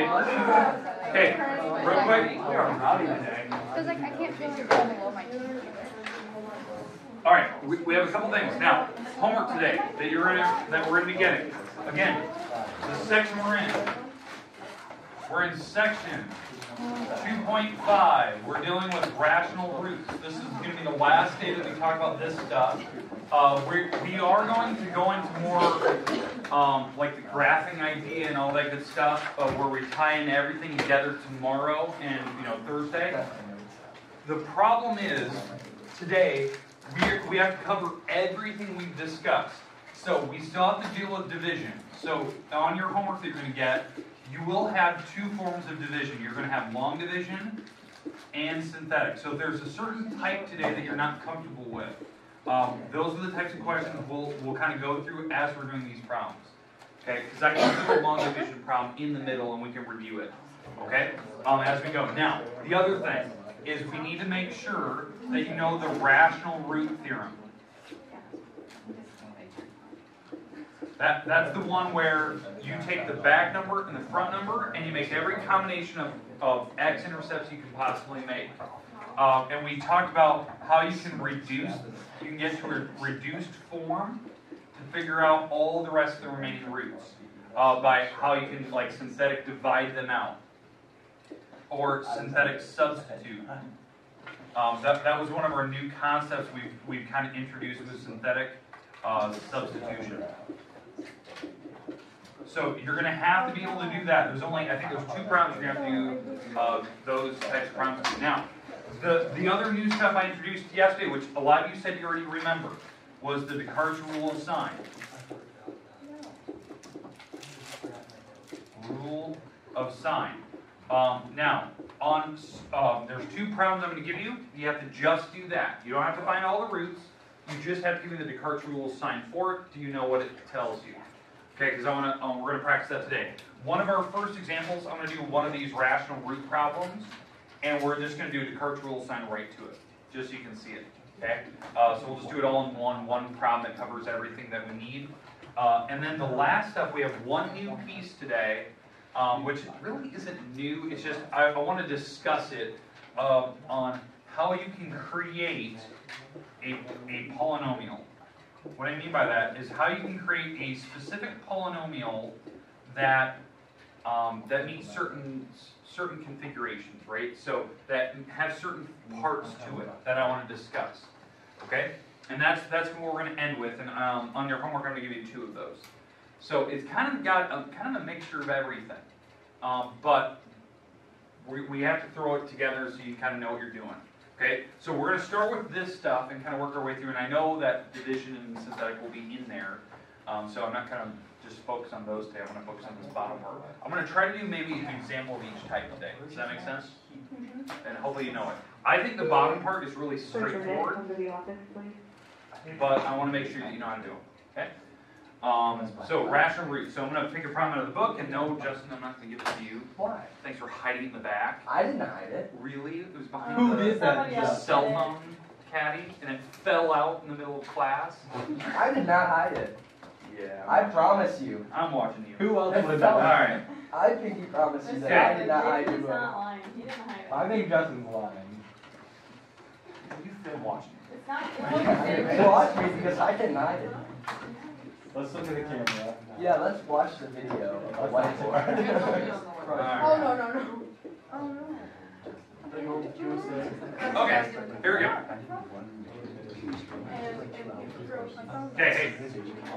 Okay, real quick. We are rowdy today. Because like I can't feel it down below my knee. All right, we have a couple things now. Homework today that we're gonna be getting. Again, the section we're in. We're in section 2.5. We're dealing with rational roots. This is going to be the last day that we talk about this stuff. We are going to go into more like the graphing idea and all that good stuff, where we tie in everything together tomorrow and Thursday. The problem is today we have to cover everything we've discussed. So we still have to deal with division. So on your homework that you're going to get, you will have two forms of division. You're going to have long division and synthetic. So if there's a certain type today that you're not comfortable with, those are the types of questions we'll kind of go through as we're doing these problems. Okay? Because I can do a long division problem in the middle and we can review it. Okay? As we go. Now, the other thing is we need to make sure that you know the rational root theorem. That's the one where you take the back number and the front number and you make every combination of x-intercepts you can possibly make. And we talked about how you can get to a reduced form to figure out all the rest of the remaining roots by how you can like synthetic divide them out or synthetic substitute. That was one of our new concepts we've kind of introduced with synthetic substitution. So you're going to have to be able to do that. I think there's two problems you're going to have to do those types of problems. Now, the other new stuff I introduced yesterday, which a lot of you said you already remember, was the Descartes rule of sign. Rule of sign. Now, there's two problems I'm going to give you. You have to just do that. You don't have to find all the roots. You just have to give me the Descartes rule of sign for it. Do you know what it tells you? Okay, because we're going to practice that today. One of our first examples, I'm going to do one of these rational root problems, and we're just going to do Descartes rule of sign right to it, just so you can see it. Okay, so we'll just do it all in one problem that covers everything that we need. And then the last stuff, we have one new piece today, which really isn't new. It's just I want to discuss it on how you can create a polynomial. What I mean by that is how you can create a specific polynomial that that meets certain configurations, right? So that has certain parts to it that I want to discuss. Okay, and that's what we're going to end with. And on your homework, I'm going to give you two of those. So it's kind of got a mixture of everything, but we have to throw it together so you kind of know what you're doing. Okay, so we're going to start with this stuff and kind of work our way through, and I know that division and synthetic will be in there, so I'm not going to just focus on those today. I'm going to focus on this bottom part. I'm going to try to do maybe an example of each type today. Does that make sense? And hopefully you know it. I think the bottom part is really straightforward, but I want to make sure that you know how to do it. Okay? So rational roots. So I'm going to take a problem out of the book, and no, Justin, I'm not going to give it to you. Why? Thanks for hiding it in the back. I didn't hide it. Really? It was behind Who did that? the cell phone caddy, and it fell out in the middle of class. I did not hide it. Yeah. I promise you. I'm watching you. Who else would All right. I think he promised you that I did not hide your He's book. not lying. He didn't hide it. I think Justin's lying. You've been watching. It's not. Watch me because I didn't hide it. Let's look at the camera. Yeah, let's watch the video of what it's Oh no. Oh no. Okay, here we go.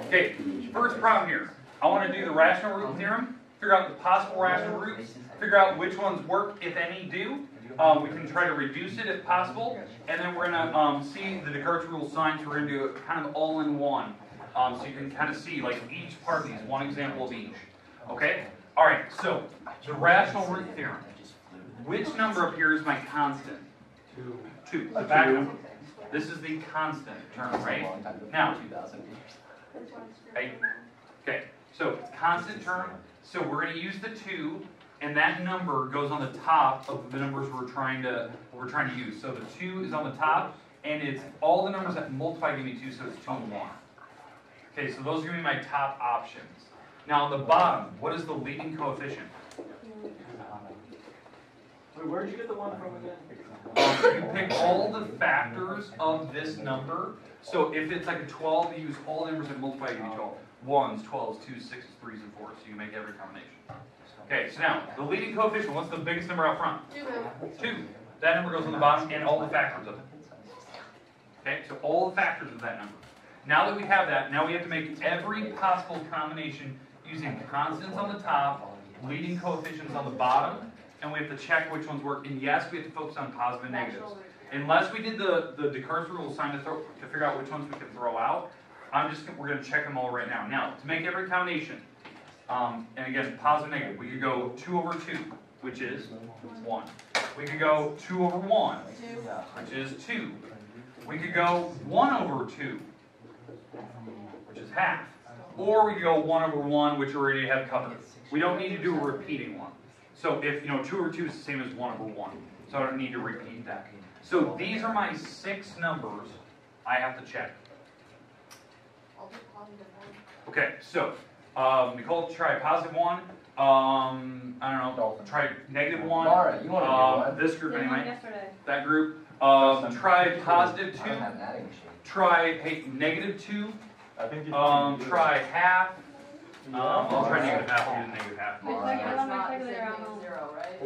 Okay, first problem here. I want to do the rational root theorem, figure out the possible rational roots, figure out which ones work, if any do. We can try to reduce it if possible, and then we're going to see the Descartes rule signs. We're going to do it kind of all in one. So you can kind of see like each part of these, one example of each. Okay? Alright, so the rational root theorem. Which number up here is my constant? 2. The back number. This is the constant term, right? Now, okay, so constant term. So we're going to use the 2, and that number goes on the top of the numbers we're trying to use. So the 2 is on the top, and it's all the numbers that multiply give me 2, so it's 2 and 1. Okay, so those are going to be my top options. Now on the bottom, what is the leading coefficient? Wait, where'd you get the one from again? You pick all the factors of this number. So if it's like a 12, you use all the numbers that multiply to give you 12. 1s, 12s, 2s, 6s, 3s, and 4s. So you make every combination. Okay, so now, the leading coefficient, what's the biggest number out front? 2. That number goes on the bottom and all the factors of it. Okay, so all the factors of that number. Now that we have that, now we have to make every possible combination using constants on the top, leading coefficients on the bottom, and we have to check which ones work. And yes, we have to focus on positive and negatives. Unless we did the Descartes rule sign to figure out which ones we can throw out, we're going to check them all right now. Now, to make every combination, and again, positive and negative, we could go 2 over 2, which is 1. We could go 2 over 1, which is 2. We could go 1 over 2, which is half. Or we could go 1 over 1, which we already have covered. We don't need to do a repeating one. So if, 2 over 2 is the same as 1 over 1. So I don't need to repeat that. So these are my 6 numbers I have to check. Okay, so Nicole, try positive 1. I don't know, try negative 1. Mara, you want to do one? This group anyway. Yesterday. That group. Try positive 2. I don't have an adding machine. Try negative 2. I think you Try half. I'll try negative half. I'll do the negative half. It's like, I don't know, calculator on home.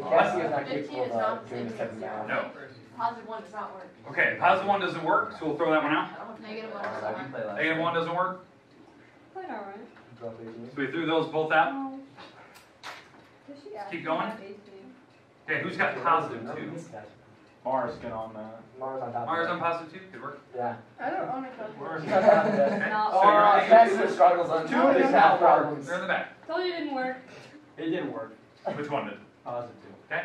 Cassie is not 15 capable is of not doing the second round. No. Positive 1 does not work. Okay, positive 1 doesn't work, so we'll throw that one out. Negative 1 So doesn't we work. play last Negative 1 doesn't work. Played alright. So we threw those both out. Oh. Keep going. Okay, who's got positive 2? Mars, get on that. Mars on top. Mars on positive 2? Good work. Yeah. I don't own a calculator. She's on top of it. Okay, No. so you're Oh, negative Cassie 2. struggles on Two of these math problems. They're in the back. Told you it didn't work. It didn't work. Which one did? Positive. Okay.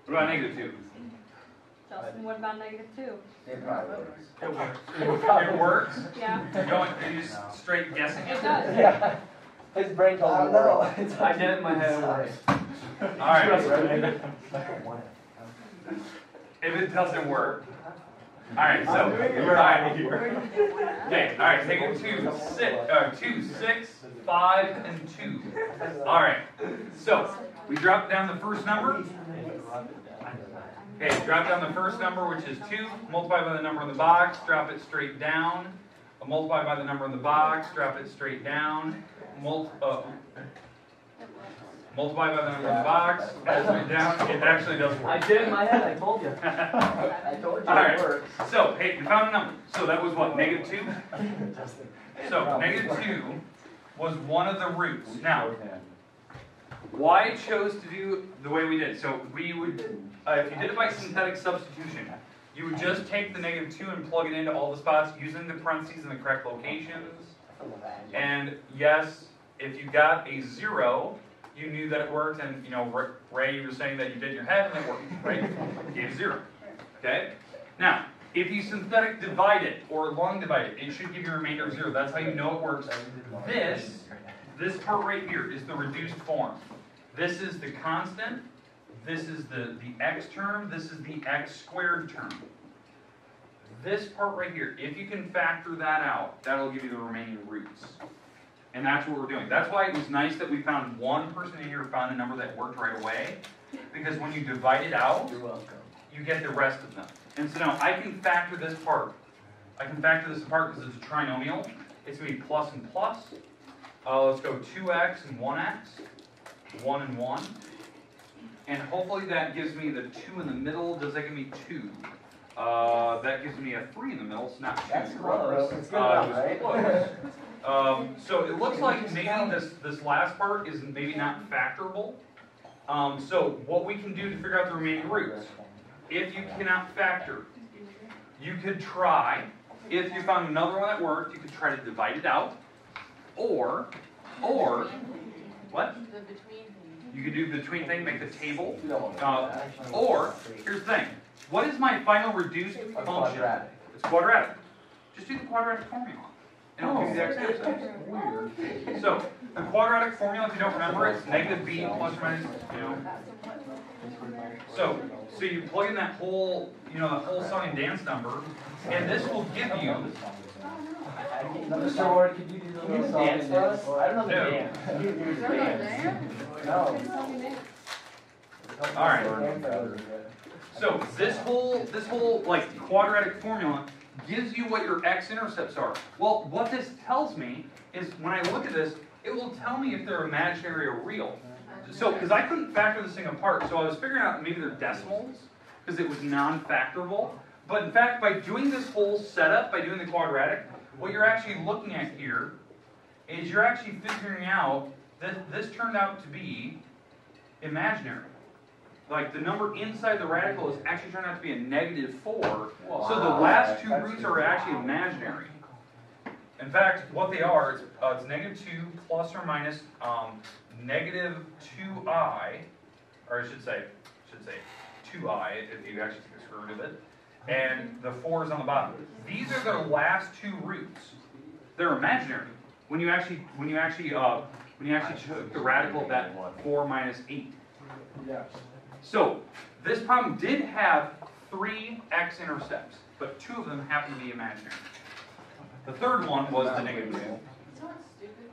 What about negative 2? Justin, what about negative 2? It probably works. It works. It works? Yeah. Are you just straight guessing It it? does. Yeah. His brain told me no. I did it in my head. It works. Alright. If it doesn't work. Alright, so. Alright. Okay, alright, take it 2, 6, 5, and 2. Alright. So, we drop down the first number. Okay, drop down the first number, which is 2. Multiply by the number in the box, drop it straight down. Multiply by the number in the box, drop it straight down. Multiply by the number in the box, straight down. It actually does work. I did it in my head. I told you. I told you Alright, it works. so, hey, we found a number. So that was what, negative 2? So, negative 2 was one of the roots. Now, why I chose to do the way we did. So we would, if you did it by synthetic substitution, you would just take the negative 2 and plug it into all the spots using the parentheses in the correct locations. And yes, if you got a 0, you knew that it worked, and Ray, you were saying that you did in your head and it worked, right? You gave 0. Okay? Now, if you synthetic divide it or long divide it, it should give you a remainder of 0. That's how you know it works. This part right here is the reduced form. This is the constant, this is the x term, this is the x squared term. This part right here, if you can factor that out, that'll give you the remaining roots. And that's what we're doing. That's why it was nice that we found one person in here who found a number that worked right away, because when you divide it out, You're welcome. you get the rest of them. And so now I can factor this part. I can factor this apart because it's a trinomial. It's going to be plus and plus. Let's go 2x and 1x. 1 and 1. And hopefully that gives me the 2 in the middle. Does that give me 2? That gives me a 3 in the middle, so not 2. That's close. It's good It enough, was right? close. So it looks like maybe this last part is maybe not factorable. So what we can do to figure out the remaining roots, if you cannot factor, you could try, if you found another one that worked, you could try to divide it out, or, what? The between thing. You could do the between thing, make the table, You don't want to do that. or, here's the thing, what is my final reduced A function? quadratic. It's quadratic. Just do the quadratic formula. and it'll give you the x-intercepts. So, the quadratic formula, if you don't remember, it's negative b plus or minus, So you plug in that whole, that whole song and dance number, and this will give you. Mr. Ward, could you do the little song and dance? I don't know the No. dance. You do the dance. No. All right. So this whole like quadratic formula gives you what your x-intercepts are. Well, what this tells me is when I look at this, it will tell me if they're imaginary or real. So, because I couldn't factor this thing apart, so I was figuring out maybe they're decimals, because it was non-factorable. But in fact, by doing this whole setup, by doing the quadratic, what you're actually looking at here is you're actually figuring out that this turned out to be imaginary. Like the number inside the radical is actually turned out to be a -4. Wow. So the last two roots are actually imaginary. In fact, what they are, it's -2 plus or minus -2i, or I should say 2i if you actually take the square root of it, and the 4 is on the bottom. These are the last two roots. They're imaginary. When you actually took the radical of that 4 minus 8. Yes. So this problem did have 3 x-intercepts, but 2 of them happen to be imaginary. The third one was the -2. You know what's stupid?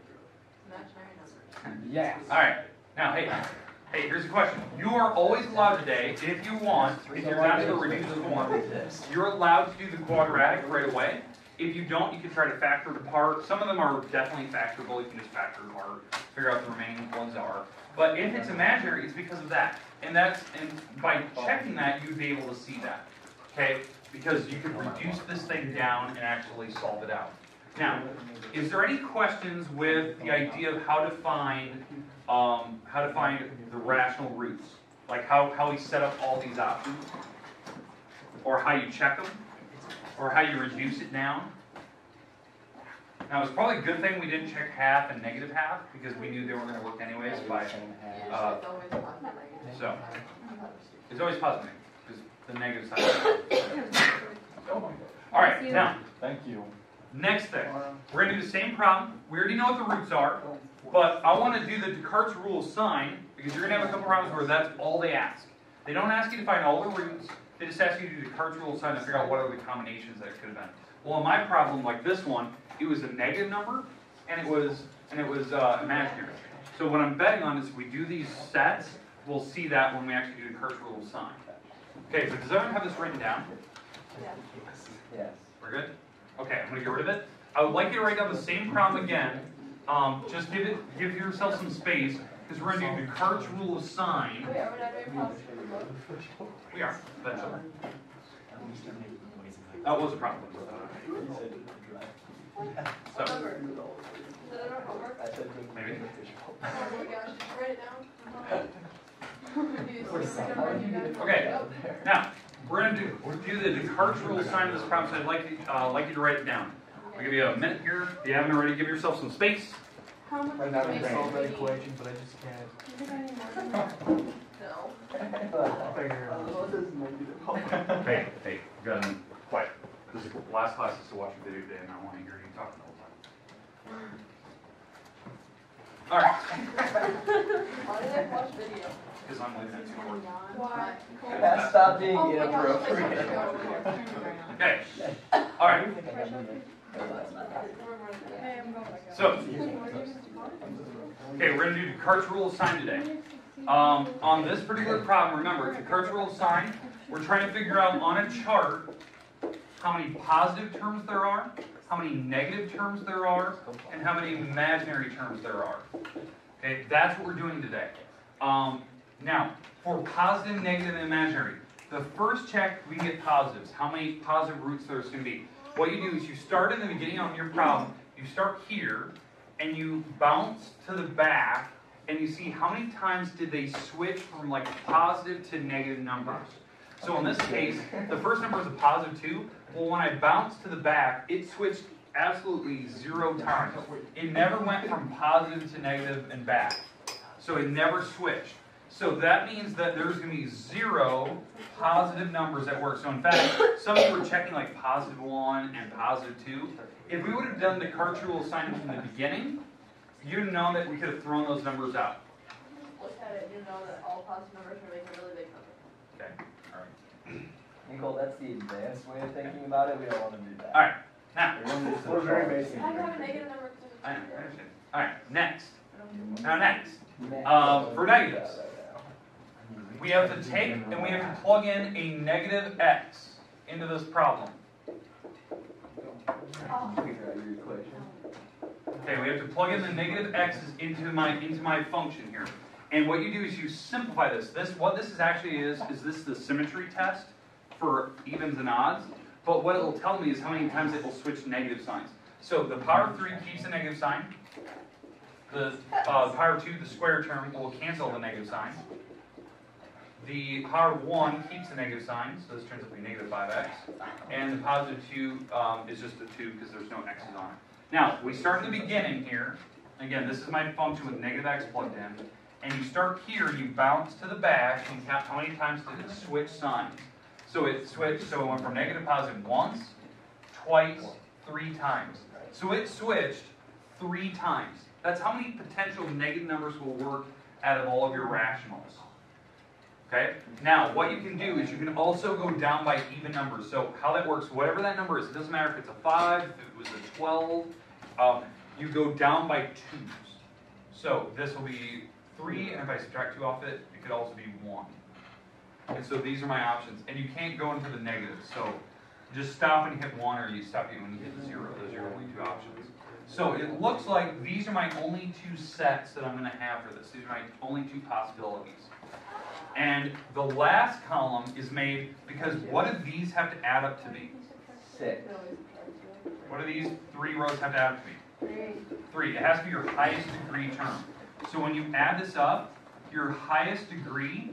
Imaginary numbers. Yes. All right. Now, hey, here's a question. You are always allowed today, if you want, if you're down to the reduced form, you're allowed to do the quadratic right away. If you don't, you can try to factor it apart. Some of them are definitely factorable. You can just factor it apart, figure out the remaining ones are. But if it's imaginary, it's because of that. And by checking that, you'd be able to see that. Okay? Because you can reduce this thing down and actually solve it out. Now, is there any questions with the idea of how to find the rational roots? Like how we set up all these options? Or how you check them? Or how you reduce it down? Now, it's probably a good thing we didn't check half and -half, because we knew they weren't going to work anyways. It's always positive. So, it's always positive, because the negative side. All right, now, Thank you. next thing. We're going to do the same problem. We already know what the roots are, but I want to do the Descartes rule of sign, because you're going to have a couple problems where that's all they ask. They don't ask you to find all the roots. They just ask you to do the Descartes rule of sign to figure out what are the combinations that it could have been. Well, in my problem, like this one, it was a negative number, and it was imaginary. So what I'm betting on is if we do these sets, we'll see that when we actually do the Descartes rule of sign. Okay, so does everyone have this written down? Yes. We're good? Okay, I'm going to get rid of it. I would like you to write down the same problem again. Just give yourself some space, because we're going to do Descartes rule of sign. Wait, are we not doing problems? We are, eventually. That was a problem. So, Number. Is it our homework? maybe. Oh my gosh, did you write it down? Okay, now, we're going to do the Descartes rule of sign of this problem, so I'd like you to write it down. I'll give you a minute here. If you haven't already, give yourself some space. How much Right now, space I'm do trying we to need? equation, but I just can't You think I need more? No. figure it out. Hey, you got to quiet. This is the last class is to watch a video today, and I want to hear you talking the whole time. All right. Why did I watch video? Because I'm leaving at 2 work. Why? Stop being Oh my gosh, inappropriate. let's go over here. Okay. All right. Hey, I'm going back out. So, okay, we're going to do Descartes rule of sign today. On this particular problem, remember, Descartes rule of sign, we're trying to figure out on a chart how many positive terms there are, how many negative terms there are, and how many imaginary terms there are. Okay, that's what we're doing today. Now, for positive, negative, and imaginary, the first check we get positives. How many positive roots there's going to be? What you do is you start in the beginning on your problem. You start here, and you bounce to the back, and you see how many times did they switch from like positive to negative numbers. So in this case, the first number is a positive 2. Well, when I bounced to the back, it switched absolutely 0 times. It never went from positive to negative and back. So it never switched. So that means that there's going to be 0 positive numbers at work. So in fact, some of you were checking like +1 and +2. If we would have done the Descartes rule assignment from the beginning, you'd know that we could have thrown those numbers out. Look at it, you know that all positive numbers are making a really big number. Okay, all right. Nicole, that's the advanced way of thinking about it. We don't want to do that. All right, now. We're very basic. How do you have a negative number? I know, I understand. All right, next. Now next, Man, for negatives, we have to take and we have to plug in a negative x into this problem. Figure out your equation. Okay, we have to plug in the negative x's into my function here. And what you do is you simplify this. What this is actually is this the symmetry test for evens and odds. But what it will tell me is how many times it will switch negative signs. So the power of 3 keeps a negative sign. The power of 2, the square term, will cancel the negative sign. The power of 1 keeps the negative sign, so this turns out to be -5x. And the positive 2 is just a 2 because there's no x's on it. Now, we start in the beginning here. Again, this is my function with negative x plugged in. And you start here, you bounce to the back, and count how many times did it switch signs. So it switched, so it went from negative to positive once, twice, 3 times. So it switched 3 times. That's how many potential negative numbers will work out of all of your rationals. Okay? Now, what you can do is you can also go down by even numbers. So how that works, whatever that number is, it doesn't matter if it's a 5, if it was a 12, you go down by 2s. So this will be 3, and if I subtract 2 off it, it could also be 1. And so these are my options. And you can't go into the negatives. So just stop when you hit 1, or you stop when you hit 0. Those are your only 2 options. So it looks like these are my only 2 sets that I'm going to have for this. These are my only 2 possibilities. And the last column is made because what do these have to add up to be? 6. What do these 3 rows have to add up to be? 3. It has to be your highest degree term. So when you add this up, your highest degree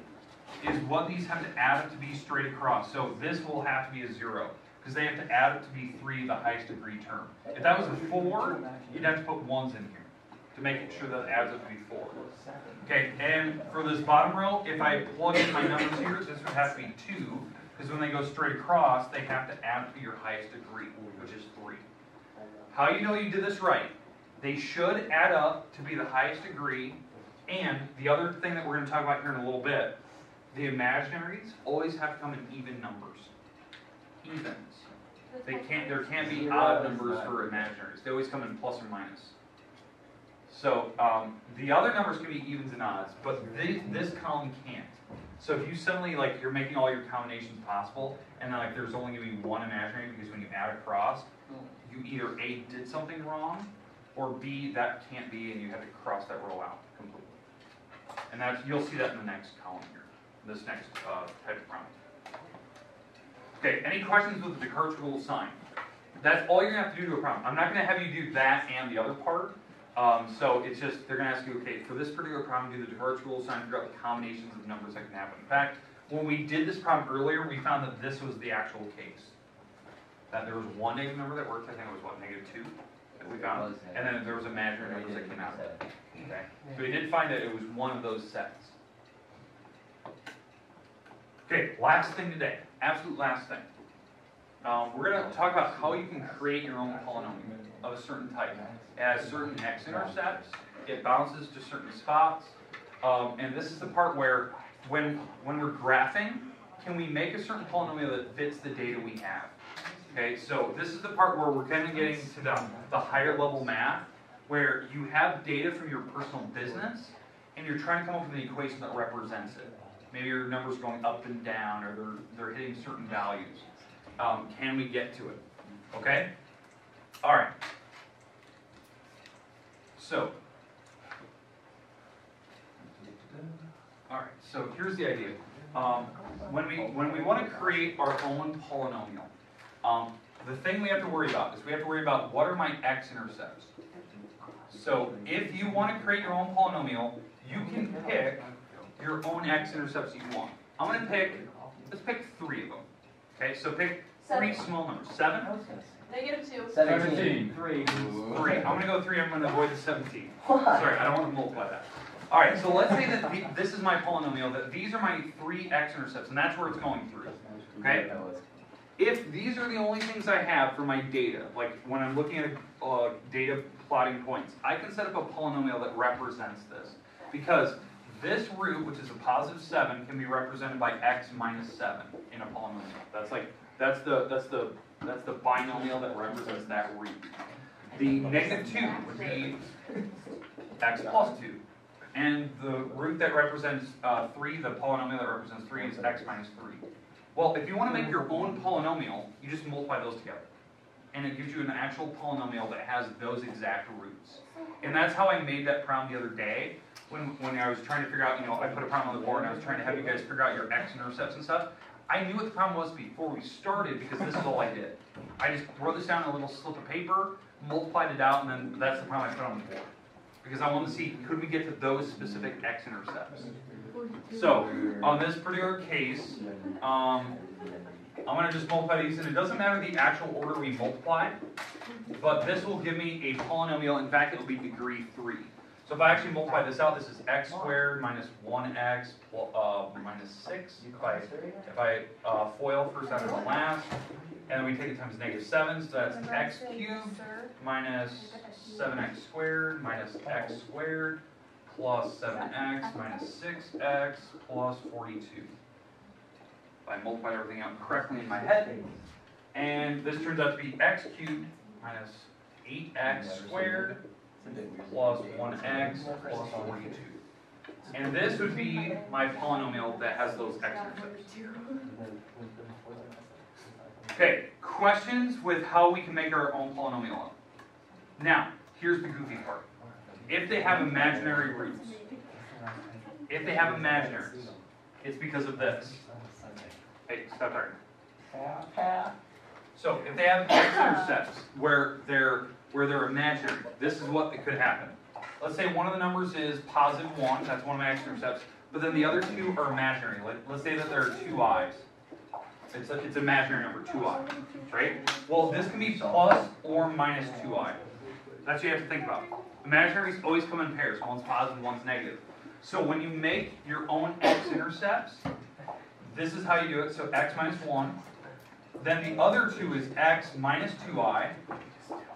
is what these have to add up to be straight across. So this will have to be a 0 because they have to add up to be 3, the highest degree term. If that was a 4, you'd have to put 1s in here to make sure that it adds up to be 4. Okay, and for this bottom row, if I plug in my numbers here, this would have to be 2, because when they go straight across, they have to add to your highest degree, which is 3. How you know you did this right? They should add up to be the highest degree, and the other thing that we're going to talk about here in a little bit, the imaginaries always have to come in even numbers. Evens. There can't be odd numbers for imaginaries. They always come in plus or minus. So the other numbers can be evens and odds, but this column can't. So if you suddenly, like, you're making all your combinations possible, and then, like, there's only going to be 1 imaginary because when you add across, you either A, did something wrong, or B, that can't be, and you have to cross that row out completely. And you'll see that in the next column here, this next type of problem. Okay, any questions with the Descartes rule sign? That's all you're going to have to do to a problem. I'm not going to have you do that and the other part. So it's just, they're going to ask you, okay, for this particular problem, do the Descartes rule sign, figure out the combinations of numbers that can happen. In fact, when we did this problem earlier, we found that this was the actual case. That there was 1 negative number that worked, I think it was what, -2 that we found, and then there was imaginary numbers that came out of it. Okay, so we did find that it was one of those sets. Okay, last thing today, absolute last thing. We're going to talk about how you can create your own polynomial of a certain type. It has certain x-intercepts, it bounces to certain spots, and this is the part where when we're graphing, can we make a certain polynomial that fits the data we have? Okay, so this is the part where we're kind of getting to the higher level math, where you have data from your personal business, and you're trying to come up with an equation that represents it. Maybe your number's going up and down, or they're hitting certain values. Can we get to it? Okay? All right. So, here's the idea. When we want to create our own polynomial, the thing we have to worry about is we have to worry about what are my x-intercepts. So if you want to create your own polynomial, you can pick your own x-intercepts you want. I'm going to let's pick 3 of them. Okay, so pick 3 small numbers. 7? -2. 17. 3. 3. I'm going to go 3. I'm going to avoid the 17. Why? Sorry, I don't want to multiply that. All right, so let's say that this is my polynomial, that these are my 3 x-intercepts, and that's where it's going through, okay? If these are the only things I have for my data, like when I'm looking at data plotting points, I can set up a polynomial that represents this. Because this root, which is a positive 7, can be represented by x minus 7 in a polynomial. That's the binomial that represents that root. The negative 2 would be x plus 2. And the root that represents 3, the polynomial that represents 3, is x minus 3. Well, if you want to make your own polynomial, you just multiply those together. And it gives you an actual polynomial that has those exact roots. And that's how I made that problem the other day. When I was trying to figure out, I put a problem on the board and I was trying to have you guys figure out your x-intercepts and stuff. I knew what the problem was before we started because this is all I did. I just wrote this down on a little slip of paper, multiplied it out, and then that's the problem I put on the board. Because I wanted to see, could we get to those specific x-intercepts? So, on this particular case, I'm going to just multiply these, and it doesn't matter the actual order we multiply, but this will give me a polynomial. In fact, it will be degree 3. So if I actually multiply this out, this is x squared minus 1x minus 6. If I FOIL first out of the last, and then we take it times negative 7, so that's x cubed minus 7x squared minus x squared plus 7x minus 6x plus 42. If I multiply everything out correctly in my head, and this turns out to be x cubed minus 8x squared plus 1x plus 42. And this would be my polynomial that has those x-intercepts. Okay, questions with how we can make our own polynomial up. Now, here's the goofy part. If they have imaginary roots, it's because of this. Hey, stop talking. So, if they have x-intercepts where they're imaginary, this is what could happen. Let's say one of the numbers is positive 1, that's one of my x-intercepts, but then the other 2 are imaginary. Let's say that there are 2 i's. It's imaginary number, 2i, right? Well, this can be plus or minus 2i. That's what you have to think about. Imaginaries always come in pairs. One's positive, one's negative. So when you make your own x-intercepts, this is how you do it. So x minus 1. Then the other 2 is x minus 2i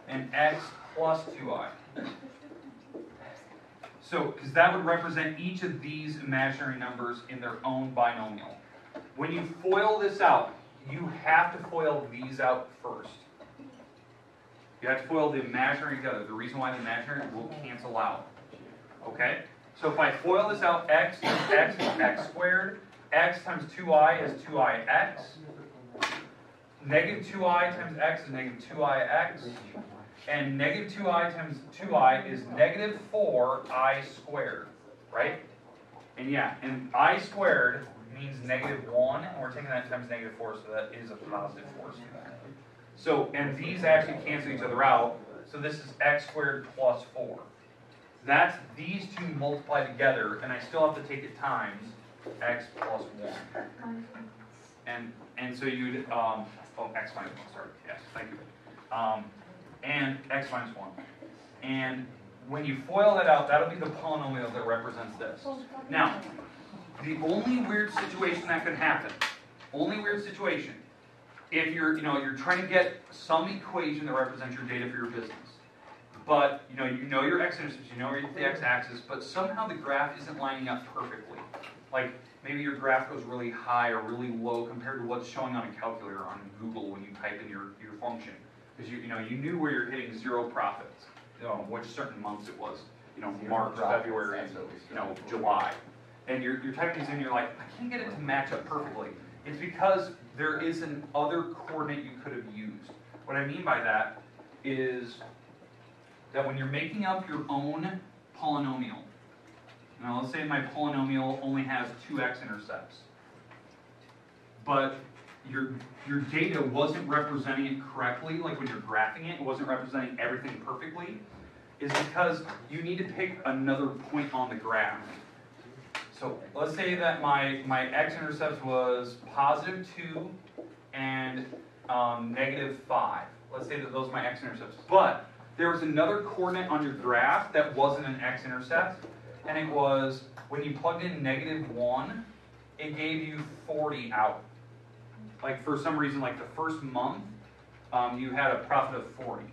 and x plus 2i. So, because that would represent each of these imaginary numbers in their own binomial. When you FOIL this out, you have to FOIL these out first. You have to FOIL the imaginary together. The reason why the imaginary will cancel out. Okay? So if I FOIL this out, x times x is x squared. X times 2i is 2ix. Negative 2i times x is negative 2ix. And negative 2i times 2i is negative 4i squared. Right? And yeah, and I squared means negative 1, and we're taking that times negative 4, so that is a positive force. So, and these actually cancel each other out, so this is x squared plus 4. That's these two multiplied together, and I still have to take it times x plus 1. And so you'd, x minus 1, sorry, yes, thank you. And x minus 1. And when you FOIL that out, that'll be the polynomial that represents this. Now, the only weird situation that could happen, if you're trying to get some equation that represents your data for your business, but you know your x-intercepts, you know the x-axis, but somehow the graph isn't lining up perfectly. Like maybe your graph goes really high or really low compared to what's showing on a calculator on Google when you type in your function, because you knew where you're hitting 0 profits, which certain months it was, March, February, July. And you're typing these in, you're like, I can't get it to match up perfectly. It's because there is an other coordinate you could have used. What I mean by that is that when you're making up your own polynomial, now let's say my polynomial only has 2 x-intercepts, but your data wasn't representing it correctly, like when you're graphing it wasn't representing everything perfectly, is because you need to pick another point on the graph. So let's say that my x-intercepts was positive 2 and negative 5. Let's say that those are my x-intercepts. But there was another coordinate on your graph that wasn't an x-intercept. and it was when you plugged in -1, it gave you 40 out. Like for some reason, like the first month, you had a profit of 40.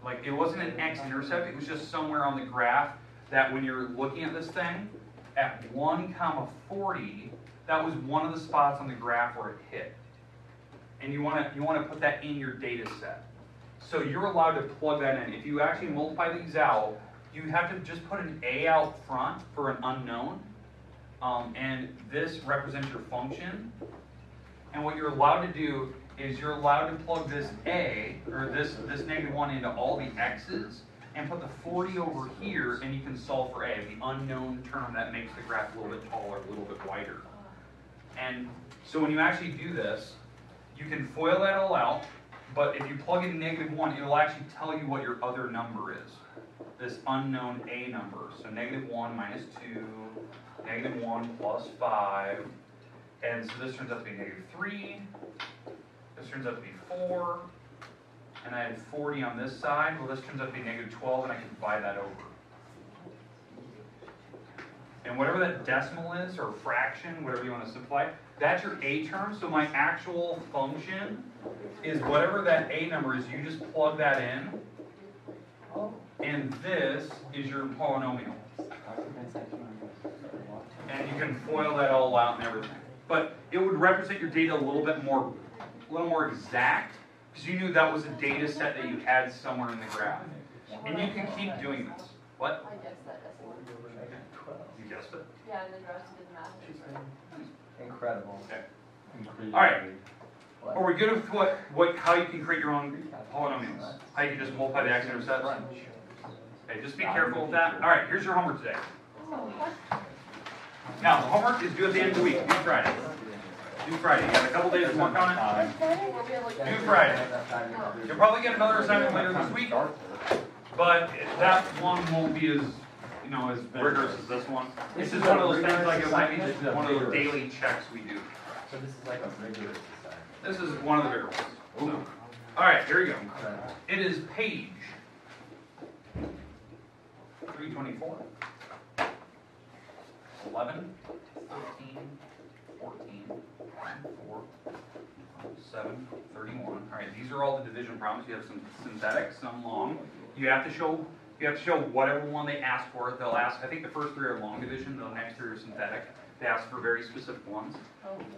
Like it wasn't an x-intercept, it was just somewhere on the graph that when you're looking at this thing, at 1,40, that was one of the spots on the graph where it hit. And you want to put that in your data set. So you're allowed to plug that in. If you actually multiply these out, you have to just put an a out front for an unknown. And this represents your function. And what you're allowed to do is you're allowed to plug this a, or this -1 into all the x's, and put the 40 over here, and you can solve for a, the unknown term that makes the graph a little bit taller, a little bit wider. And so when you actually do this, you can FOIL that all out, but if you plug in -1, it'll actually tell you what your other number is, this unknown a number. So -1 minus 2, -1 plus 5, and so this turns out to be -3, this turns out to be 4, and I had 40 on this side. Well, this turns out to be -12, and I can divide that over. And whatever that decimal is, or fraction, whatever you want to simplify, that's your a term. So my actual function is whatever that a number is, you just plug that in, and this is your polynomial. And you can FOIL that all out and everything. But it would represent your data a little more exact, because you knew that was a data set that you had somewhere in the graph. And you can keep doing this. What? I guessed that decimal. You guessed it? Yeah, and then the rest did math. Incredible. Okay. All right. Are we good with how you can create your own polynomials? How you can just multiply the x-intercepts? Okay, just be careful with that. All right, here's your homework today. Now, the homework is due at the end of the week, due Friday. Due Friday. You got a couple days to work on it. Due Friday. You'll probably get another assignment later this week, but that one won't be as, as rigorous as this one. This is one of those things like it might be just one of those daily checks we do. So this is like a rigorous assignment. This is one of the bigger ones. So, all right, here we go. It is page 324, 11, 13, 14, 4, 7, 31. All right, these are all the division problems. You have some synthetic, some long. You have to show whatever one they ask for. They'll ask. I think the first 3 are long division. The next 3 are synthetic. They ask for very specific ones.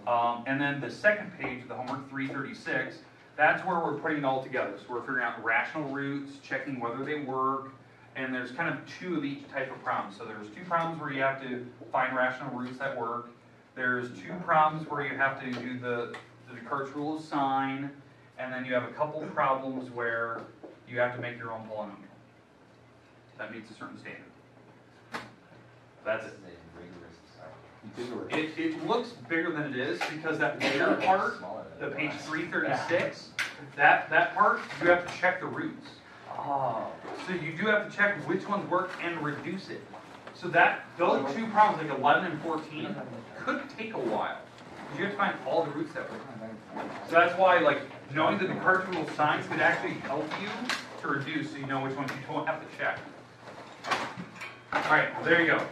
And then the second page of the homework, 336, that's where we're putting it all together. So we're figuring out rational roots, checking whether they work, and there's kind of 2 of each type of problem. So there's 2 problems where you have to find rational roots that work. There's 2 problems where you have to do the Descartes rule of sign, and then you have a couple problems where you have to make your own polynomial. That meets a certain standard. That's it. It looks bigger than it is because that later part, the page 336, that part, you have to check the roots. Oh. So you do have to check which ones work and reduce it. So those 2 problems, like 11 and 14, could take a while. You have to find all the roots that work. So that's why, knowing the Descartes rule of signs could actually help you to reduce, so you know which ones you don't have to check. All right, well, there you go.